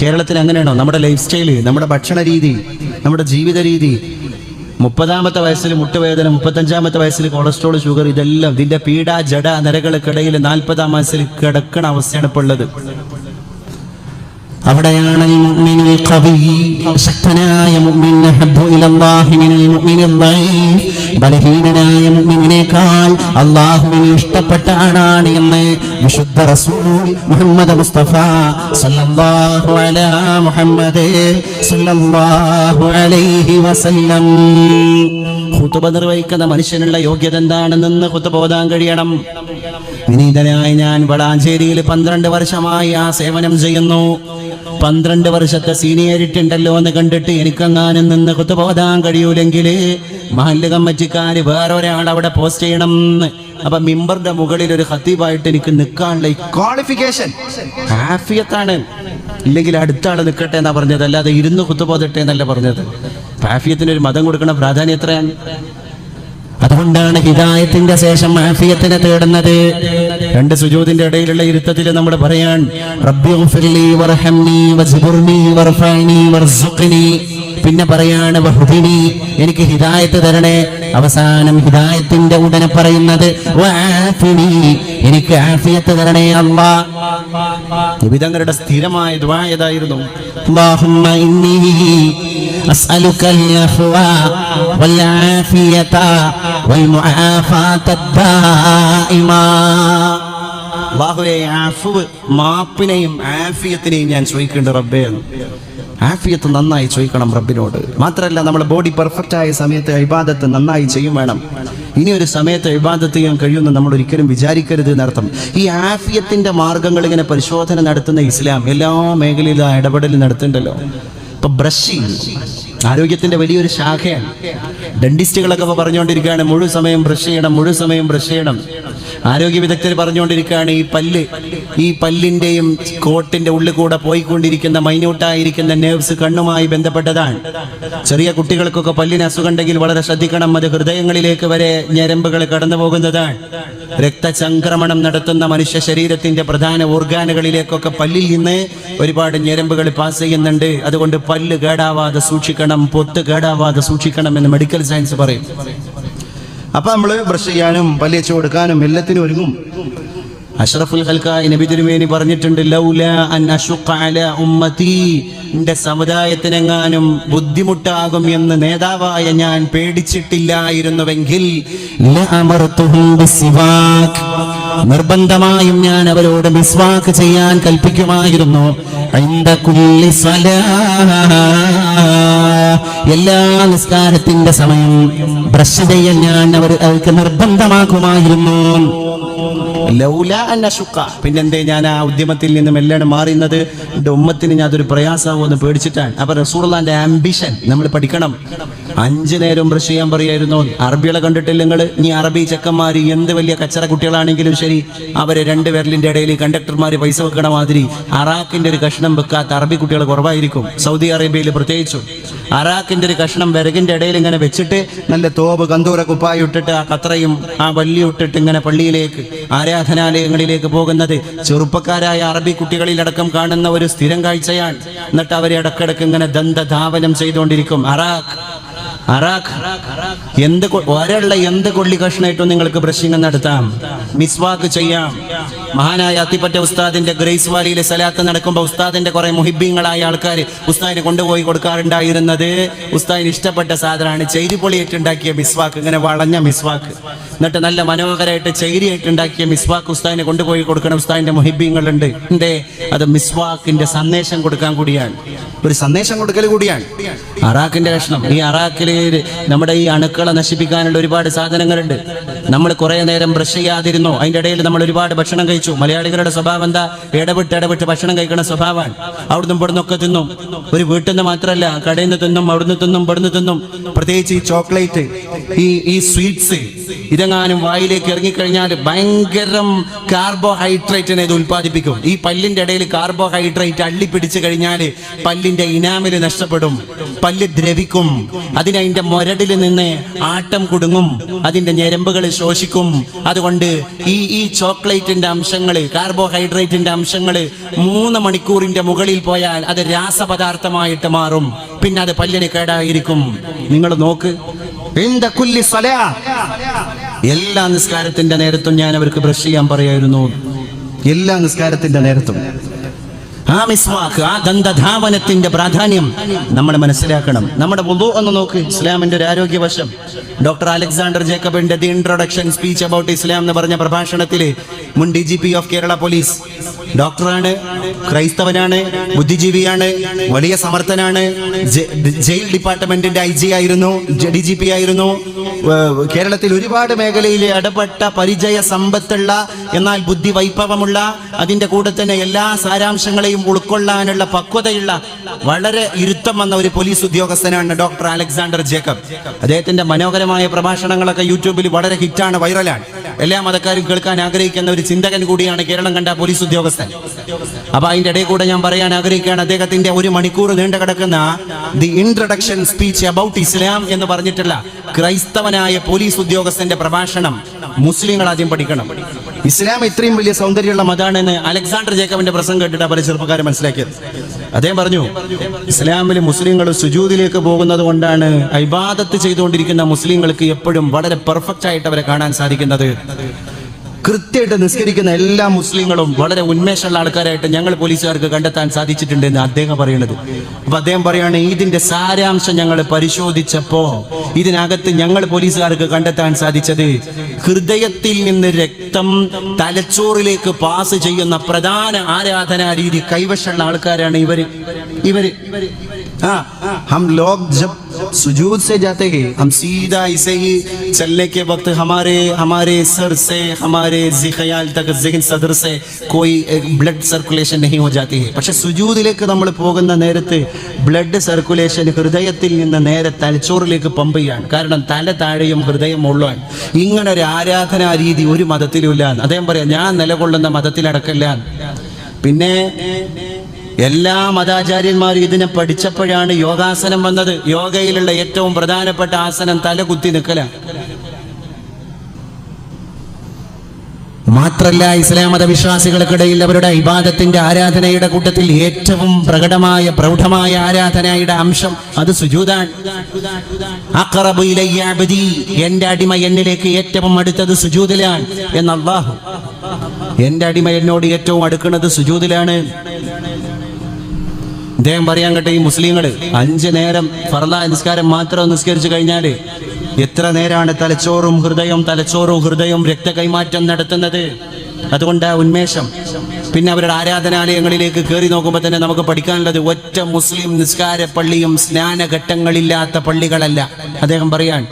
കേരളത്തിൽ അങ്ങനെയാണോ? നമ്മുടെ ലൈഫ് സ്റ്റൈല്, നമ്മുടെ ഭക്ഷണ രീതി, നമ്മുടെ ജീവിത രീതി, 30-ാമത്തെ വയസ്സിൽ മുട്ടുവേദന, 35-ാമത്തെ വയസ്സിൽ കൊളസ്ട്രോൾ, ഷുഗർ, ഇതെല്ലാം ഇതിന്റെ പീഡ ജഡ നരകൾക്കിടയിൽ 40-ാം വയസ്സിൽ കിടക്കണ അവസ്ഥയാണ് ഇപ്പോൾ ഉള്ളത്. അവിടെയാണ് ശക്തനായ മുഅ്മിൻ അഹബ്ബു ഇലല്ലാഹി മിനൽ മുഅ്മിനിൽ ദഈഫ്, ബലഹീനനായ മുഅ്മിനിനേക്കാൾ അല്ലാഹുവിന് ഇഷ്ടപ്പെട്ട ആളാണ് എന്ന് വിശുദ്ധ റസൂൽ മുഹമ്മദ് മുസ്തഫ സല്ലല്ലാഹു അലാ മുഹമ്മദ് സല്ലല്ലാഹു അലൈഹി വസല്ലം. ഖുതുബ നിർവഹിക്കുന്ന മനുഷ്യനുള്ള യോഗ്യത എന്താണെന്ന് ഖുതുബ ഓതാൻ കഴിയണം. വിനീതനായ ഞാൻ വളാഞ്ചേരിയിൽ 12 വർഷമായി ആ സേവനം ചെയ്യുന്നു. 12 വർഷത്തെ സീനിയറിറ്റി ഉണ്ടല്ലോ എന്ന് കണ്ടിട്ട് എനിക്കങ്ങാനും നിന്ന് ഖുതുബ ഓതാൻ കഴിയൂലെങ്കിൽ മഹല്ല് കമ്മിറ്റിക്കാര് വേറെ ഒരാൾ അവിടെ പോസ്റ്റ് ചെയ്യണം. അപ്പൊ മിമ്പറിന്റെ മുകളിൽ ഒരു ഖത്തീബായിട്ട് എനിക്ക് നിൽക്കാനുള്ള ക്വാളിഫിക്കേഷൻ ആഫിയത്താണ്. ഇല്ലെങ്കിൽ അടുത്ത ആള് നിൽക്കട്ടെ എന്നാ പറഞ്ഞത്, അല്ലാതെ ഇരുന്ന് ഖുതുബ ഓതട്ടെ എന്നല്ല പറഞ്ഞത്. ആഫിയത്തിന് ഒരു മതം കൊടുക്കുന്ന പ്രാധാന്യം എത്രയാണ്? അതുകൊണ്ടാണ് ഹിദായത്തിന്റെ ശേഷം ആഫിയത്തിനെ തേടുന്നത്. 2 സുജൂദിന്റെ ഇടയിലുള്ള ഇരുത്തത്തിൽ നമ്മൾ പറയാൻ റബ്ബി ഗുഫിർലി വർഹംനി വസ്ബുർനി വർഫഅനി വർസുഖ്നി, പിന്നെ പറയാണ് വഹ്ദിനി, എനിക്ക് ഹിദായത്ത് തരണേ. അവസാനം ഹിദായത്തിന്റെ ഉടനെ പറയുന്നത് വആഫിനി, എനിക്ക് ആഫിയത്ത് തരണേ അല്ലാഹ്. നബിതങ്ങളുടെ സ്ഥിരമായ ദുആ ഏതായിരുന്നു? അല്ലാഹുമ്മ ഇന്നി അസ്അലുകൽ അഫ്വാ വൽ ആഫിയത വൽ മുആഫാത ദായിമാ. അല്ലാഹുവേ, അഫ്വ്, മാപ്പിനെയും ആഫിയത്തിനെയും ഞാൻ ചോദിക്കേണ്ട റബ്ബേ. ആഫിയത്ത് നന്നായി ചോദിക്കണം റബ്ബിനോട്. മാത്രമല്ല, നമ്മുടെ ബോഡി പെർഫെക്റ്റ് ആയ സമയത്ത് ഇബാദത്ത് നന്നായി ചെയ്യും വേണം. ഇനി ഒരു സമയത്ത് ഇബാദത്ത് ചെയ്യാൻ കഴിയുമെന്ന് നമ്മൾ ഒരിക്കലും വിചാരിക്കരുത് എന്നർത്ഥം. ഈ ആഫിയത്തിന്റെ മാർഗങ്ങൾ ഇങ്ങനെ പരിശോധന നടത്തുന്ന ഇസ്ലാം എല്ലാ മേഖലയിലും ഇടപെടൽ നടത്തുന്നുണ്ടല്ലോ. ഇപ്പൊ ബ്രഷിംഗ് ആരോഗ്യത്തിന്റെ വലിയൊരു ശാഖയാണ്. ഡെന്റിസ്റ്റുകളൊക്കെ ഇപ്പൊ പറഞ്ഞുകൊണ്ടിരിക്കുകയാണ് മുഴുവൻ സമയം ബ്രഷ് ചെയ്യണം, മുഴുവൻ സമയം ബ്രഷ് ചെയ്യണം. ആരോഗ്യ വിദഗ്ധർ പറഞ്ഞുകൊണ്ടിരിക്കുകയാണ് ഈ പല്ലിന്റെയും കോട്ടിന്റെ ഉള്ളിൽ കൂടെ പോയിക്കൊണ്ടിരിക്കുന്ന മൈന്യൂട്ടായിരിക്കുന്ന നെർവ്സ് കണ്ണുമായി ബന്ധപ്പെട്ടതാണ്. ചെറിയ കുട്ടികൾക്കൊക്കെ പല്ലിന് അസുഖം ഉണ്ടെങ്കിൽ വളരെ ശ്രദ്ധിക്കണം. അത് ഹൃദയങ്ങളിലേക്ക് വരെ ഞരമ്പുകൾ കടന്നു പോകുന്നതാണ്. രക്തചംക്രമണം നടത്തുന്ന മനുഷ്യ ശരീരത്തിന്റെ പ്രധാന ഓർഗാനുകളിലേക്കൊക്കെ പല്ലിൽ നിന്ന് ഒരുപാട് ഞരമ്പുകൾ പാസ് ചെയ്യുന്നുണ്ട്. അതുകൊണ്ട് പല്ല് കേടാവാതെ സൂക്ഷിക്കണം, പൊത്ത് കേടാവാതെ സൂക്ഷിക്കണം എന്ന് മെഡിക്കൽ സയൻസ് പറയും. അപ്പൊ നമ്മള് ബ്രഷ് ചെയ്യാനും പല്ല് വെച്ച് കൊടുക്കാനും എല്ലാത്തിനും ഒരുങ്ങും. അഷ്റഫുൽ ഖൽഖായി നബി തിരുമേനി പറഞ്ഞിട്ടുണ്ട്, ലൗലാ അൻ അശുഖ അലാ ഉമ്മതി, എന്റെ സമുദായത്തിനെങ്ങാനും ബുദ്ധിമുട്ടാകും എന്ന് നേതാവായ ഞാൻ പേടിച്ചിട്ടില്ലായിരുന്നുവെങ്കിൽ ലഅമർതുഹും ബിസ്വാക്, നിർബന്ധമായും ഞാൻ അവരോട് മിസ്വാക്ക് ചെയ്യാൻ കൽപ്പിക്കുമായിരുന്നു. ഇൻദ കുല്ലി സ്വലാഹ്, എല്ലാ നിസ്കാരത്തിന്റെ സമയം ബ്രഷ് ചെയ്യാൻ ഞാൻ അവർക്ക് നിർബന്ധമാക്കുമായിരുന്നു. ലൗലാ അൻ അശുഖ, പിന്നെന്തേ ഞാൻ ആ ഉദ്യമത്തിൽ നിന്നും എല്ലാം മാറുന്നത്? എന്റെ ഉമ്മത്തിന് ഞാൻ അതൊരു പ്രയാസമാകുമെന്ന് പേടിച്ചിട്ടാണ്. അപ്പൊ റസൂലുള്ളാഹിന്റെ ആംബിഷൻ നമ്മൾ പഠിക്കണം. 5 നേരം ബ്രഷ് ചെയ്യാൻ പറയായിരുന്നു. അറബികളെ കണ്ടിട്ടില്ല നിങ്ങൾ? ഇനി അറബി ചെക്കന്മാർ എന്ത് വലിയ കച്ചറ കുട്ടികളാണെങ്കിലും ശരി, അവര് 2 വിരലിന്റെ ഇടയിൽ കണ്ടക്ടർമാര് പൈസ വെക്കണ മാതിരി അറാഖിന്റെ ഒരു കഷ്ണം വെക്കാത്ത അറബി കുട്ടികൾ കുറവായിരിക്കും. സൗദി അറേബ്യയിൽ പ്രത്യേകിച്ചും അറാഖിന്റെ ഒരു കഷ്ണം വിറകിന്റെ ഇടയിൽ ഇങ്ങനെ വെച്ചിട്ട് നല്ല തോപ് കന്തൂര കുപ്പായി ഇട്ടിട്ട് ആ കത്രയും ആ വള്ളി ഇട്ടിട്ട് ഇങ്ങനെ പള്ളിയിലേക്ക് ആരാധനാലയങ്ങളിലേക്ക് പോകുന്നത് ചെറുപ്പക്കാരായ അറബി കുട്ടികളിലടക്കം കാണുന്ന ഒരു സ്ഥിരം കാഴ്ചയാണ്. എന്നിട്ട് അവരെ ഇടക്കിടക്ക് ഇങ്ങനെ ദന്തധാവനം ചെയ്തുകൊണ്ടിരിക്കും. ഒരള്ള എന്ത് കൊള്ളി കഷ്ണമായിട്ടും നിങ്ങൾക്ക് ബ്രഷിംഗ് നടത്താം, മിസ്വാക്ക് ചെയ്യാം. മഹാനായ അത്തിപ്പറ്റ ഉസ്താദിന്റെ ഗ്രേസ് വാലിയിലെ സലാത്ത് നടക്കുമ്പോൾ ഉസ്താദിന്റെ കുറെ മുഹിബ്ബീങ്ങളായ ആൾക്കാർ ഉസ്താദിനെ കൊണ്ടുപോയി കൊടുക്കാറുണ്ടായിരുന്നത് ഉസ്താദിന് ഇഷ്ടപ്പെട്ട സാധനമാണ് ചെയ്രിപ്പൊളിയായിട്ടുണ്ടാക്കിയ മിസ്വാക്ക്, ഇങ്ങനെ വളഞ്ഞ മിസ്വാക്ക്. എന്നിട്ട് നല്ല മനോഹരമായിട്ട് ചൈരിയായിട്ടുണ്ടാക്കിയ മിസ്വാക്ക് ഉസ്താദിനെ കൊണ്ടുപോയി കൊടുക്കണം. ഉസ്താദിന്റെ മുഹിബ്ബീങ്ങളുണ്ട്. അത് മിസ്വാക്കിന്റെ സന്ദേശം കൊടുക്കാൻ കൂടിയാണ്, ഒരു സന്ദേശം കൊടുക്കൽ കൂടിയാണ്. അറാഖിന്റെ കഷ്ണം, ഈ അറാഖില് നമ്മുടെ ഈ അണുക്കളെ നശിപ്പിക്കാനുള്ള ഒരുപാട് സാധനങ്ങളുണ്ട്. നമ്മൾ കുറെ നേരം ബ്രഷ് ചെയ്യാതിരുന്നു, അതിന്റെ ഇടയിൽ നമ്മൾ ഒരുപാട് ഭക്ഷണം കഴിച്ചു. മലയാളികളുടെ സ്വഭാവം എന്താ? ഇടവിട്ട് ഭക്ഷണം കഴിക്കുന്ന സ്വഭാവമാണ്. അവിടുന്ന് ഇവിടുന്നൊക്കെ തിന്നും. ഒരു വീട്ടിൽ നിന്ന് മാത്രമല്ല, കടയിൽ നിന്ന് തിന്നും, അവിടുന്ന് തിന്നും, ഇവിടുന്ന് തിന്നും. പ്രത്യേകിച്ച് ഈ ചോക്ലേറ്റ്, ഈ സ്വീറ്റ്സ്, ഇതെങ്ങാനും വായിലേക്ക് ഇറങ്ങിക്കഴിഞ്ഞാൽ ഭയങ്കരം കാർബോഹൈഡ്രേറ്റിനെ ഇത് ഉൽപ്പാദിപ്പിക്കും. ഈ പല്ലിന്റെ ഇടയിൽ കാർബോഹൈഡ്രേറ്റ് അള്ളിപ്പിടിച്ചു കഴിഞ്ഞാൽ പല്ലിന്റെ ഇനാമിൽ നഷ്ടപ്പെടും, പല്ല് ദ്രവിക്കും, അതിന്റെ മുരടിൽ നിന്ന് ആട്ടം കുടുങ്ങും, അതിന്റെ ഞരമ്പുകൾ ശോഷിക്കും. അതുകൊണ്ട് ഈ ചോക്ലേറ്റിന്റെ അംശങ്ങൾ, കാർബോഹൈഡ്രേറ്റിന്റെ അംശങ്ങൾ 3 മണിക്കൂറിന്റെ മുകളിൽ പോയാൽ അത് രാസപദാർത്ഥമായിട്ട് മാറും. പിന്നെ അത് പല്ലിന് കേടായിരിക്കും. നിങ്ങൾ നോക്ക്, എല്ലാ നിസ്കാരത്തിന്റെ നേരത്തും ഞാൻ അവർക്ക് ബ്രഷ് ചെയ്യാൻ പറയായിരുന്നു. എല്ലാ നിസ്കാരത്തിന്റെ നേരത്തും ആ മിസ്വാക്ക്, ആ ദന്തധാവനത്തിന്റെ പ്രാധാന്യം നമ്മൾ മനസ്സിലാക്കണം. നമ്മുടെ വുളു ഒന്ന് നോക്ക്, ഇസ്ലാമിന്റെ ഒരു ആരോഗ്യവശം. ഡോക്ടർ അലക്സാണ്ടർ ജേക്കബിന്റെ the introduction speech about Islam എന്ന് പറഞ്ഞ പ്രഭാഷണത്തിൽ മുൻ DGP ഓഫ് കേരള പോലീസ്, ഡോക്ടറാണ്, ക്രൈസ്തവനാണ്, ബുദ്ധിജീവിയാണ്, വലിയ സമർത്ഥനാണ്, ജയിൽ ഡിപ്പാർട്ട്മെന്റിന്റെ IG ആയിരുന്നു, DGP ആയിരുന്നു. കേരളത്തിൽ ഒരുപാട് മേഖലയിൽ ഇടപെട്ട പരിചയ സമ്പത്തുള്ള, എന്നാൽ ബുദ്ധി വൈഭവമുള്ള, അതിന്റെ കൂടെ തന്നെ എല്ലാ സാരാംശങ്ങളെയും ഉൾക്കൊള്ളാനുള്ള പക്വതയുള്ള, വളരെ ഇരുത്തം വന്ന ഒരു പോലീസ് ഉദ്യോഗസ്ഥനാണ് ഡോക്ടർ അലക്സാണ്ടർ ജേക്കബ്. അദ്ദേഹത്തിന്റെ മനോഹരമായ പ്രഭാഷണങ്ങളൊക്കെ യൂട്യൂബിൽ വളരെ ഹിറ്റാണ്, വൈറലാണ്. എല്ലാ മതക്കാരും കേൾക്കാൻ ആഗ്രഹിക്കുന്ന ഒരു ചിന്തകൻ കൂടിയാണ് കേരളം കണ്ട പോലീസ് ഉദ്യോഗസ്ഥൻ. അപ്പൊ അതിന്റെ ഇടയിൽ കൂടെ ഞാൻ പറയാൻ ആഗ്രഹിക്കുകയാണ്, അദ്ദേഹത്തിന്റെ 1 മണിക്കൂർ നീണ്ടു കിടക്കുന്ന the introduction speech about Islam എന്ന് പറഞ്ഞിട്ടുള്ള ക്രൈസ്തവനായ പോലീസ് ഉദ്യോഗസ്ഥന്റെ പ്രഭാഷണം മുസ്ലിങ്ങൾ ആദ്യം പഠിക്കണം. ഇസ്ലാം ഇത്രയും വലിയ സൗന്ദര്യമുള്ള മതമാണെന്ന് അലക്സാണ്ടർ ജേക്കബിന്റെ പ്രസംഗം കേട്ടിട്ട് പല ചെറുപ്പക്കാരും മനസ്സിലാക്കിയത്. അദ്ദേഹം പറഞ്ഞു, ഇസ്ലാമിൽ മുസ്ലിങ്ങൾ സുജൂദിലേക്ക് പോകുന്നത് കൊണ്ടാണ് ഇബാദത്ത് ചെയ്തുകൊണ്ടിരിക്കുന്ന മുസ്ലിങ്ങൾക്ക് എപ്പോഴും വളരെ പെർഫെക്റ്റ് ആയിട്ട് അവരെ കാണാൻ സാധിക്കുന്നത്. കൃത്യമായിട്ട് നിസ്കരിക്കുന്ന എല്ലാ മുസ്ലിങ്ങളും വളരെ ഉന്മേഷമുള്ള ആൾക്കാരായിട്ട് ഞങ്ങൾ പോലീസുകാർക്ക് കണ്ടെത്താൻ സാധിച്ചിട്ടുണ്ട് എന്ന് അദ്ദേഹം പറയുന്നത്. അപ്പൊ അദ്ദേഹം പറയാണ്, ഇതിന്റെ സാരാംശം ഞങ്ങൾ പരിശോധിച്ചപ്പോ ഇതിനകത്ത് ഞങ്ങൾ പോലീസുകാർക്ക് കണ്ടെത്താൻ സാധിച്ചത്, ഹൃദയത്തിൽ നിന്ന് രക്തം തലച്ചോറിലേക്ക് പാസ് ചെയ്യുന്ന പ്രധാന ആരാധനാ രീതി കൈവശമുള്ള ആൾക്കാരാണ് ഇവര്. हम लोग जब सुजूद से जाते हैं, हम सीधा इसे ही चलने के वक्त हमारे सर से हमारे ख्याल तक ज़हन सदर से कोई ब्लड सर्कुलेशन नहीं हो जाती है. പക്ഷെ സുജൂദിലേക്ക് നമ്മൾ പോകുന്ന നേരത്ത് ബ്ലഡ് സർക്കുലേഷൻ ഹൃദയത്തിൽ നിന്ന് നേരെ തലച്ചോറിലേക്ക് പമ്പ് ചെയ്യാണ്. കാരണം തല താഴെയും ഹൃദയം മുഴുവൻ. ഇങ്ങനെ ഒരു ആരാധനാ രീതി ഒരു മതത്തിലുമില്ല. അദ്ദേഹം പറയാം, ഞാൻ നിലകൊള്ളുന്ന മതത്തിലടക്കല്ല. പിന്നെ എല്ലാ മതാചാര്യന്മാരും ഇതിനെ പഠിച്ചപ്പോഴാണ് യോഗാസനം വന്നത്. യോഗയിലുള്ള ഏറ്റവും പ്രധാനപ്പെട്ട ആസനം തല കുത്തി നിൽക്കല. മാത്രല്ല, ഇസ്ലാം മതവിശ്വാസികൾക്കിടയിൽ അവരുടെ ഇബാദത്തിന്റെ ആരാധനയുടെ കൂട്ടത്തിൽ ഏറ്റവും പ്രകടമായ പ്രൗഢമായ ആരാധനയുടെ അംശം അത് സുജൂദാണ്. അഖറബു ഇലയ്യ അബ്ദി, എന്റെ അടിമ എന്നിലേക്ക് ഏറ്റവും അടുത്തത് സുജൂദിലാണ് എന്ന് അല്ലാഹു. എന്റെ അടിമ എന്നോട് ഏറ്റവും അടുക്കുന്നത് സുജൂദിലാണ്. അദ്ദേഹം പറയാൻ കേട്ടെ, ഈ മുസ്ലിങ്ങൾ 5 നേരം ഫർള നിസ്കാരം മാത്രം നിസ്കരിച്ചു കഴിഞ്ഞാൽ എത്ര നേരാണ് തലച്ചോറും ഹൃദയവും രക്ത കൈമാറ്റം നടത്തുന്നത്. അതുകൊണ്ട് ഉന്മേഷം. പിന്നെ അവരുടെ ആരാധനാലയങ്ങളിലേക്ക് കയറി നോക്കുമ്പോൾ തന്നെ നമുക്ക് പഠിക്കാനുള്ളത്, ഒറ്റ മുസ്ലിം നിസ്കാര പള്ളിയും സ്നാനഘട്ടങ്ങളില്ലാത്ത പള്ളികളല്ല. അദ്ദേഹം പറയാൻ,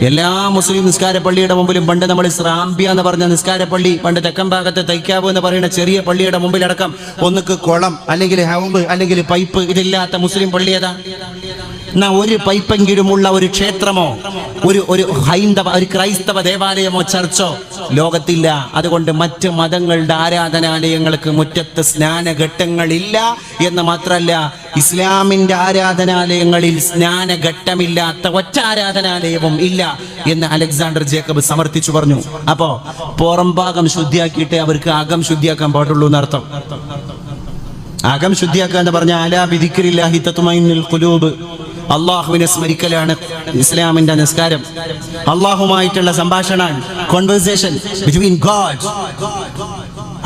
എല്ലാ മുസ്ലിം നിസ്കാര പള്ളിയുടെ മുമ്പിലും, പണ്ട് നമ്മൾ സ്രാമ്പ്യ എന്ന് പറഞ്ഞ നിസ്കാര പള്ളി, പണ്ട് തെക്കൻ ഭാഗത്ത് തൈക്കാവ് എന്ന് പറയുന്ന ചെറിയ പള്ളിയുടെ മുമ്പിലടക്കം ഒന്നുക്ക് കുളം അല്ലെങ്കിൽ ഹൗബ് അല്ലെങ്കിൽ പൈപ്പ് ഇതില്ലാത്ത മുസ്ലിം പള്ളി ഏതാ? എന്നാ ഒരു പൈപ്പെങ്കിലുമുള്ള ഒരു ക്ഷേത്രമോ ഒരു ക്രൈസ്തവ ദേവാലയമോ ചർച്ചോ ലോകത്തില്ല. അതുകൊണ്ട് മറ്റ് മതങ്ങളുടെ ആരാധനാലയങ്ങൾക്ക് മുറ്റത്ത് സ്നാനഘട്ടങ്ങളില്ല എന്ന് മാത്രമല്ല, ഇസ്ലാമിന്റെ ആരാധനാലയങ്ങളിൽ സ്നാനഘട്ടമില്ലാത്ത ഒറ്റ ആരാധനാലയവും ഇല്ല എന്ന് അലക്സാണ്ടർ ജേക്കബ് സമർത്ഥിച്ചു പറഞ്ഞു. അപ്പോ പുറം ഭാഗം ശുദ്ധിയാക്കിയിട്ടേ അവർക്ക് അകം ശുദ്ധിയാക്കാൻ പാടുള്ളൂ എന്നർത്ഥം. അകം ശുദ്ധിയാക്കുക എന്ന് പറഞ്ഞാൽ അലാ ബിദിക്രില്ലാഹി തത്മഇന്നുൽ ഖുലൂബ്, അള്ളാഹുവിനെ സ്മരിക്കലാണ് ഇസ്ലാമിന്റെ നിസ്കാരം. അള്ളാഹുമായിട്ടുള്ള സംഭാഷണമാണ്, കോൺവെർസേഷൻ ബിറ്റ്വീൻ ഗോഡ്.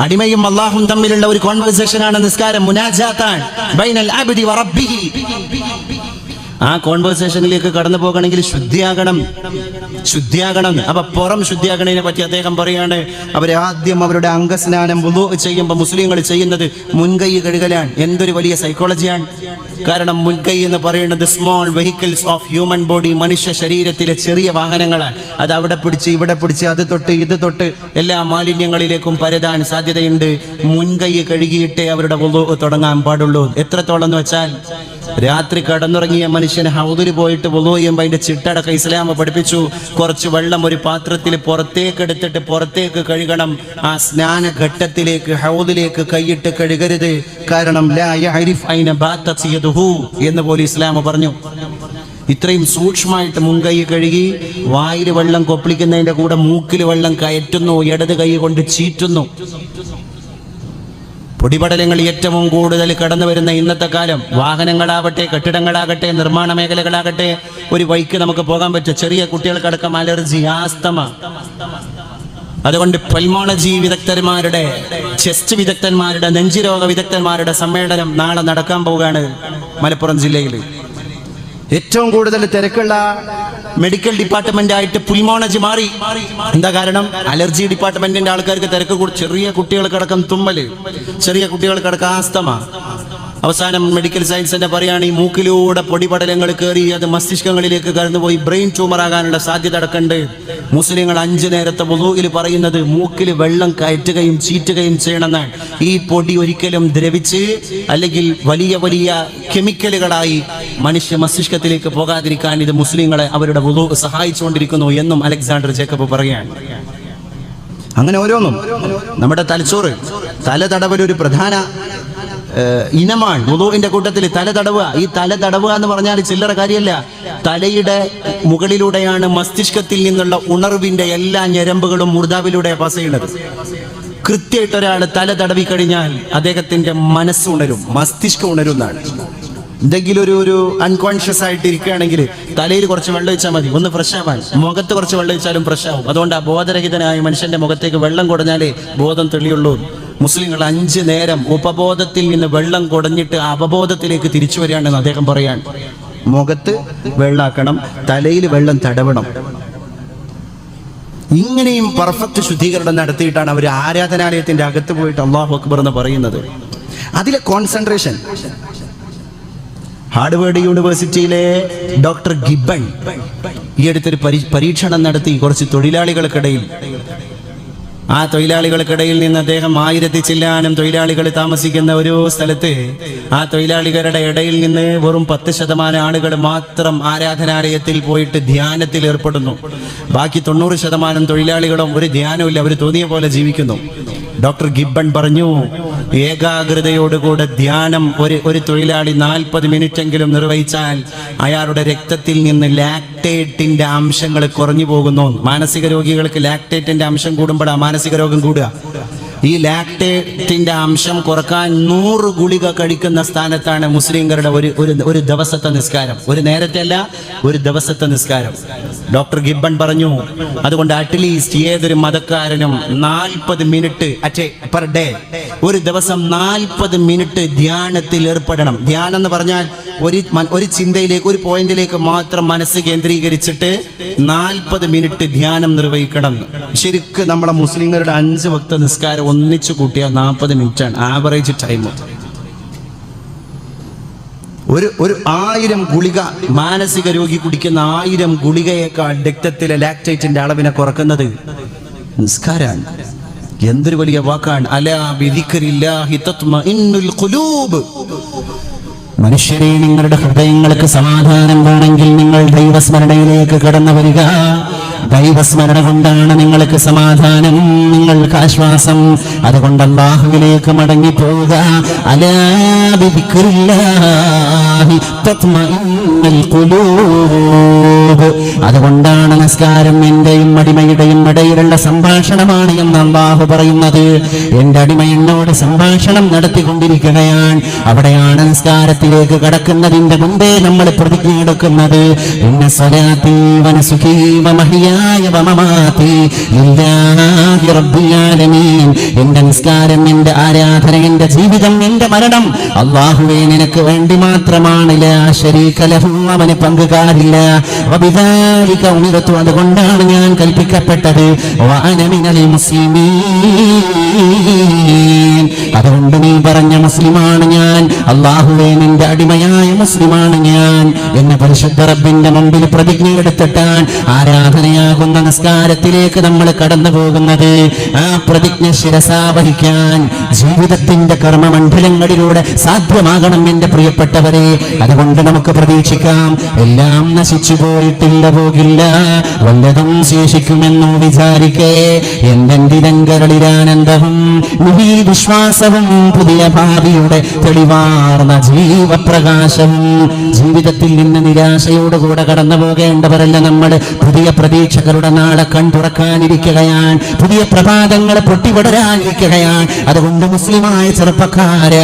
അടിമയും അള്ളാഹും തമ്മിലുള്ള ഒരു കോൺവെർസേഷനാണ് നിസ്കാരം. മുനാജാത്താണ് ബൈനൽ അബ്ദി വ റബ്ബിഹി. ആ കോൺവെർസേഷനിലേക്ക് കടന്നു പോകണമെങ്കിൽ ശുദ്ധിയാകണം. അപ്പൊ പുറം ശുദ്ധിയാകണതിനെ പറ്റി അദ്ദേഹം പറയാണ്, അവരാദ്യം അവരുടെ അംഗസ്നാനം വുളൂ ചെയ്യുമ്പോൾ മുസ്ലിങ്ങൾ ചെയ്യുന്നത് മുൻകൈ കഴുകലാണ്. എന്തൊരു വലിയ സൈക്കോളജിയാണ്. കാരണം മുൻകൈ എന്ന് പറയുന്നത് small vehicles of human body, മനുഷ്യ ശരീരത്തിലെ ചെറിയ വാഹനങ്ങളാണ്. അത് അവിടെ പിടിച്ച് ഇവിടെ പിടിച്ച് അത് തൊട്ട് ഇത് തൊട്ട് എല്ലാ മാലിന്യങ്ങളിലേക്കും പരതാൻ സാധ്യതയുണ്ട്. മുൻകൈ കഴുകിയിട്ടേ അവരുടെ വുളൂ തുടങ്ങാൻ പാടുള്ളൂ. എത്രത്തോളം എന്ന് വെച്ചാൽ രാത്രി കടന്നുറങ്ങിയ മനുഷ്യൻ ഹൗദിൽ പോയിട്ട് വുളൂ ചെയ്യുമ്പോൾ അതിന്റെ ചിട്ടടക്കം ഇസ്ലാം പഠിപ്പിച്ചു. കുറച്ച് വെള്ളം ഒരു പാത്രത്തിൽ പുറത്തേക്ക് എടുത്തിട്ട് പുറത്തേക്ക് കഴുകണം. ആ സ്നാനഘട്ടത്തിലേക്ക് ഹൗദിലേക്ക് കൈയിട്ട് കഴുകരുത്. കാരണം ലാ യഅരിഫ് ഐന ബാതത് യദുഹു എന്ന് പോലും ഇസ്ലാം പറഞ്ഞു. ഇത്രയും സൂക്ഷ്മമായിട്ട് മുൻകൈ കഴുകി വായിൽ വെള്ളം കൊപ്പിളിക്കുന്നതിന്റെ കൂടെ മൂക്കിൽ വെള്ളം കയറ്റുന്നു, ഇടത് കൈ കൊണ്ട് ചീറ്റുന്നു. പൊടിപടലങ്ങൾ ഏറ്റവും കൂടുതൽ കടന്നു വരുന്ന ഇന്നത്തെ കാലം, വാഹനങ്ങളാവട്ടെ, കെട്ടിടങ്ങളാകട്ടെ, നിർമ്മാണ മേഖലകളാകട്ടെ, ഒരു വഴിക്ക് നമുക്ക് പോകാൻ പറ്റും. ചെറിയ കുട്ടികൾക്കടക്കം അലർജി, ആസ്തമ. അതുകൊണ്ട് പൾമോളജി വിദഗ്ധന്മാരുടെ, ചെസ്റ്റ് വിദഗ്ധന്മാരുടെ, നെഞ്ചുരോഗ വിദഗ്ധന്മാരുടെ സമ്മേളനം നാളെ നടക്കാൻ പോവുകയാണ് മലപ്പുറം ജില്ലയിൽ. ഏറ്റവും കൂടുതൽ തിരക്കുള്ള മെഡിക്കൽ ഡിപ്പാർട്ട്മെന്റ് ആയിട്ട് പുൽമോളജി മാറി. എന്താ കാരണം? അലർജി ഡിപ്പാർട്ട്മെന്റിന്റെ ആൾക്കാർക്ക് തിരക്ക് കൂടി. ചെറിയ കുട്ടികൾക്കടക്കം തുമ്മല്, ചെറിയ കുട്ടികൾക്കടക്കം ആസ്തമ. അവസാനം മെഡിക്കൽ സയൻസിന്റെ പറയാണ്, ഈ മൂക്കിലൂടെ പൊടിപടലങ്ങൾ കയറി അത് മസ്തിഷ്കങ്ങളിലേക്ക് കടന്നുപോയി ബ്രെയിൻ ട്യൂമർ ആകാനുള്ള സാധ്യത അടക്കണ്ട്. മുസ്ലിങ്ങൾ 5 നേരത്തെ വുളൂഇൽ പറയുന്നത് മൂക്കിൽ വെള്ളം കയറ്റുകയും ചീറ്റുകയും ചെയ്യണമെന്നാണ്. ഈ പൊടി ഒരിക്കലും ദ്രവിച്ച് അല്ലെങ്കിൽ വലിയ വലിയ കെമിക്കലുകളായി മനുഷ്യ മസ്തിഷ്കത്തിലേക്ക് പോകാതിരിക്കാൻ ഇത് മുസ്ലിങ്ങളെ അവരുടെ വുളൂ സഹായിച്ചുകൊണ്ടിരിക്കുന്നു എന്നും അലക്സാണ്ടർ ജേക്കബ് പറയാണ്. അങ്ങനെ ഓരോന്നും. നമ്മുടെ തലച്ചോറ്, തല തടവൽ ഒരു പ്രധാന ഇനമാണ്. വുളൂഇന്റെ കൂട്ടത്തിൽ തല തടവുക. ഈ തല തടവുക എന്ന് പറഞ്ഞാൽ ചില്ലറ കാര്യമല്ല. തലയുടെ മുകളിലൂടെയാണ് മസ്തിഷ്കത്തിൽ നിന്നുള്ള ഉണർവിന്റെ എല്ലാ ഞരമ്പുകളും മൂർധാവിലൂടെ പാസ് ചെയ്യുന്നത്. കൃത്യമായിട്ട് ഒരാൾ തല തടവി കഴിഞ്ഞാൽ അദ്ദേഹത്തിന്റെ മനസ്സ് ഉണരും, മസ്തിഷ്കം ഉണരുന്നതാണ്. എന്തെങ്കിലും ഒരു അൺകോൺഷ്യസ് ആയിട്ട് ഇരിക്കുകയാണെങ്കിൽ തലയിൽ കുറച്ച് വെള്ളം ഒഴിച്ചാൽ മതി, ഒന്ന് ഫ്രഷ് ആവാൻ. മുഖത്ത് കുറച്ച് വെള്ളം ഒഴിച്ചാലും ഫ്രഷ് ആവും. അതുകൊണ്ട് ആ ബോധരഹിതനായ മനുഷ്യന്റെ മുഖത്തേക്ക് വെള്ളം കുടഞ്ഞാലേ ബോധം തെളിയുള്ളൂ. മുസ്ലിങ്ങൾ 5 നേരം ഉപബോധത്തിൽ നിന്ന് വെള്ളം കുടഞ്ഞിട്ട് അവബോധത്തിലേക്ക് തിരിച്ചു വരികയാണെന്ന് അദ്ദേഹം പറയാൻ. മുഖത്ത് വെള്ളാക്കണം, തലയിൽ വെള്ളം തടവണം. ഇങ്ങനെയും പെർഫെക്റ്റ് ശുദ്ധീകരണം നടത്തിയിട്ടാണ് അവർ ആരാധനാലയത്തിന്റെ അകത്ത് പോയിട്ട് അല്ലാഹു അക്ബർ എന്ന് പറയുന്നത്. അതിലെ കോൺസെൻട്രേഷൻ. ഹാർഡ്വേർഡ് യൂണിവേഴ്സിറ്റിയിലെ ഡോക്ടർ ഗിബൺ ഈ അടുത്തൊരു പരീക്ഷണം നടത്തി കുറച്ച് തൊഴിലാളികൾക്കിടയിൽ. ആ തൊഴിലാളികൾക്കിടയിൽ നിന്ന് അദ്ദേഹം 1000 ചില്ലാനം തൊഴിലാളികൾ താമസിക്കുന്ന ഒരു സ്ഥലത്ത് ആ തൊഴിലാളികളുടെ ഇടയിൽ നിന്ന് വെറും 10% ആളുകൾ മാത്രം ആരാധനാലയത്തിൽ പോയിട്ട് ധ്യാനത്തിൽ ഏർപ്പെടുന്നു. ബാക്കി 90% തൊഴിലാളികളും ഒരു ധ്യാനമില്ല, അവർ തോന്നിയ പോലെ ജീവിക്കുന്നു. ഡോക്ടർ ഗിബൺ പറഞ്ഞു, ഏകാഗ്രതയോടുകൂടെ ധ്യാനം ഒരു തൊഴിലാളി 40 മിനിറ്റെങ്കിലും നിർവഹിച്ചാൽ അയാളുടെ രക്തത്തിൽ നിന്ന് ലാക്ടേറ്റിന്റെ അംശങ്ങൾ കുറഞ്ഞു പോകുന്നു. മാനസിക രോഗികൾക്ക് ലാക്ടേറ്റിന്റെ അംശം കൂടുമ്പോഴാണ് മാനസിക രോഗം കൂടുക. ഈ ലാക്ടേറ്റിന്റെ അംശം കുറക്കാൻ 100 ഗുളിക കഴിക്കുന്ന സ്ഥാനത്താണ് മുസ്ലിംകളുടെ ഒരു ദിവസത്തെ നിസ്കാരം. ഒരു നേരത്തെ അല്ല, ഒരു ദിവസത്തെ നിസ്കാരം. ഡോക്ടർ ഗിബൺ പറഞ്ഞു, അതുകൊണ്ട് അറ്റ്ലീസ്റ്റ് ഏതൊരു മതക്കാരനും 40 മിനിറ്റ് പെർ ഡേ, ഒരു ദിവസം 40 മിനിറ്റ് ധ്യാനത്തിൽ ഏർപ്പെടണം. ധ്യാനം എന്ന് പറഞ്ഞാൽ ഒരു ചിന്തയിലേക്ക്, ഒരു പോയിന്റിലേക്ക് മാത്രം മനസ്സ് കേന്ദ്രീകരിച്ചിട്ട് 40 മിനിറ്റ് ധ്യാനം നിർവഹിക്കണം. ശരിക്കും നമ്മുടെ മുസ്ലിങ്ങളുടെ 5 വക്ത നിസ്കാരം ഒന്നിച്ചു കൂട്ടിയാൽ 40 മിനിറ്റാണ് ആവറേജ് ടൈം. ഒരു 1000 ഗുളിക മാനസിക രോഗി കുടിക്കുന്ന 1000 ഗുളികയേക്കാൾ രക്തത്തിലെ ലാക്ടേറ്റിന്റെ അളവിനെ കുറക്കുന്നത് നിസ്കാരാണ്. എന്തൊരു വലിയ വാക്കാണ്. അലാ ബിദിക്രില്ലാഹി തത്മഇന്നുൽ ഖുലൂബ്. മനുഷ്യരെ, നിങ്ങളുടെ ഹൃദയങ്ങൾക്ക് സമാധാനം വേണമെങ്കിൽ നിങ്ങൾ ദൈവസ്മരണയിലേക്ക് കടന്നു വരിക. ദൈവസ്മരണ കൊണ്ടാണ് നിങ്ങൾക്ക് സമാധാനം, നിങ്ങൾക്ക് ആശ്വാസം. അതുകൊണ്ട് അല്ലാഹുവിലേക്ക് മടങ്ങി പോവുക. അലാ ബിദിക്രില്ലാഹി തത്മഇന്നുൽ ഖുലൂബ്. അതുകൊണ്ടാണ് നിസ്കാരം എന്റെയും അടിമയുടെയും ഇടയിലുള്ള സംഭാഷണമാണ് എന്ന് അല്ലാഹു പറയുന്നത്. എന്റെ അടിമ എന്നോട് സംഭാഷണം നടത്തിക്കൊണ്ടിരിക്കുകയാണ്. അവിടെയാണ് നിസ്കാരത്തിലേക്ക് കടക്കുന്നതിന്റെ മുമ്പേ നമ്മൾ പ്രതിജ്ഞ എടുക്കുന്നത്. ഇന്ന സ്വലാത്തി വനസുഖി വമഹിയായ വമമാതി ലില്ലാഹി റബ്ബിൽ ആലമീൻ. എന്റെ നിസ്കാരം, എന്റെ ആരാധന, എന്റെ ജീവിതം, എന്റെ മരണം അല്ലാഹുവേ നിനക്ക് വേണ്ടി മാത്രമാണ്. ലാ ശരീക ലഹു, അവന് പങ്കുകാരില്ല. വബിദാലിക ഉമിർതു, അതുകൊണ്ടാണ് ഞാൻ കൽപ്പിക്കപ്പെട്ടത്. വഅന മിനൽ മുസ്ലിമീൻ, അതുകൊണ്ട് നീ പറഞ്ഞ മുസ്ലിമാണ് ഞാൻ. അല്ലാഹുവേ നിന്റെ അടിമയായ മുസ്ലിമാണ് ഞാൻ എന്ന് പരിശുദ്ധ റബ്ബിന്റെ മുമ്പിൽ പ്രതിജ്ഞ എടുത്തിട്ടാണ് ആരാധനയായി പ്രതിജ്ഞയാകുന്ന നിസ്കാരത്തിലേക്ക് നമ്മൾ കടന്നു പോകുന്നത്. ആ പ്രതിജ്ഞ ശിരസാവഹിക്കാൻ ജീവിതത്തിന്റെ കർമ്മമണ്ഡലങ്ങളിലൂടെ സാധ്യമാകണം എന്റെ പ്രിയപ്പെട്ടവരെ. അതുകൊണ്ട് നമുക്ക് പ്രതീക്ഷിക്കാം, എല്ലാം നശിച്ചു പോയിട്ടില്ല, പോകില്ല, വല്ലതും ശേഷിക്കുമെന്നു വിചാരിക്കേ. എന്തെന്തിരങ്കരളിലാനന്ദവും നിധിയിൽ വിശ്വാസവും പുതിയ ഭാവിയുടെ തെളിവാർന്ന ജീവപ്രകാശവും. ജീവിതത്തിൽ നിന്ന് നിരാശയോടുകൂടെ കടന്നു പോകേണ്ടവരല്ല നമ്മൾ. പുതിയ പ്രതീക്ഷകളുടെ നാളെ കണ്ടുറക്കാനിരിക്കുകയാണ്, പുതിയ പ്രഭാതങ്ങൾ പൊട്ടിവിടരാനിരിക്കുകയാണ്. അതുകൊണ്ട് മുസ്ലിമായ ചെറുപ്പക്കാര,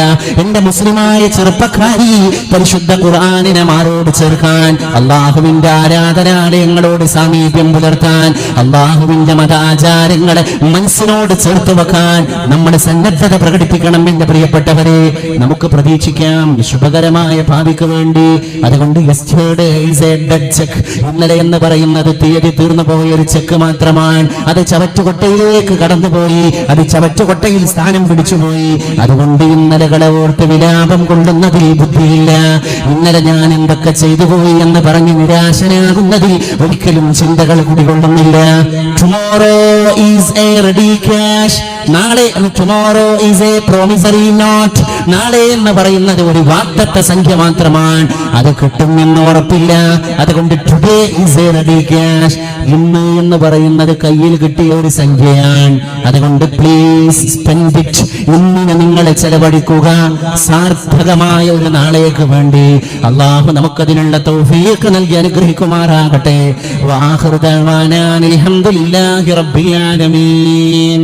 എന്റെ മുസ്ലിമായ ചെറുപ്പക്കാരി, പരിശുദ്ധ ഖുർആനിനെ മാറോട് ചേർക്കാൻ, അള്ളാഹുവിന്റെ ആരാധനാലയങ്ങളോട് സാമീപ്യം പുലർത്താൻ, അള്ളാഹുവിന്റെ മതാചാരങ്ങളെ മനസ്സിനോട് ചേർത്ത് വെക്കാൻ നമ്മൾ സന്നദ്ധത പ്രകടിപ്പിക്കണം എന്റെ പ്രിയപ്പെട്ടവരെ. നമുക്ക് പ്രതീക്ഷിക്കാം ശുഭകരമായ ഭാവിക്ക് വേണ്ടി. അതുകൊണ്ട് yesterday is A dead check. ഇന്നലെ എന്ന് പറയുന്നത് തീയതി തീർന്നു പോയ ഒരു ചെക്ക് മാത്രമാണ്. അത് ചവറ്റുകൊട്ടയിലേക്ക് കടന്നുപോയി, അത് ചവറ്റുകൊട്ടയിൽ സ്ഥാനം പിടിച്ചുപോയി. അതുകൊണ്ട് ഇന്നലകളെ ഓർത്ത് വിലാപം കൊള്ളുന്നതിൽ ബുദ്ധിയില്ല. ഇന്നലെ ഞാൻ എന്തൊക്കെ ചെയ്തു പോയി എന്ന് പറഞ്ഞ് നിരാശനാകുന്നതിൽ ഒരിക്കലും ചിന്തകൾ കുടികൊള്ളുന്നില്ല. Tomorrow is a ready cash. നാളെ, tomorrow is a promissory note. നാളെ എന്ന് പറയുന്നത് ഒരു വാഗ്ദത്ത സംഖ്യ മാത്രമാണ്, അത് കിട്ടുമെന്ന് ഉറപ്പില്ല. അതുകൊണ്ട് today is a ready cash. ഇന്ന് എന്ന് പറയുന്നത് കയ്യിൽ കിട്ടിയ ഒരു സംഖ്യയാണ്. അതുകൊണ്ട് പ്ലീസ് സ്പെൻഡ് ഇറ്റ്. ഇന്നിനെ നിങ്ങളെ ചെലവഴിക്കുക സാർത്ഥകമായ ഒരു നാളേക്ക് വേണ്ടി. അള്ളാഹു നമുക്കതിനുള്ള തൗഫീഖ് നൽകി അനുഗ്രഹിക്കുമാറാകട്ടെ. വആഖിറു ദഅവാനാ അൽഹംദുലില്ലാഹി റബ്ബിൽ ആലമീൻ.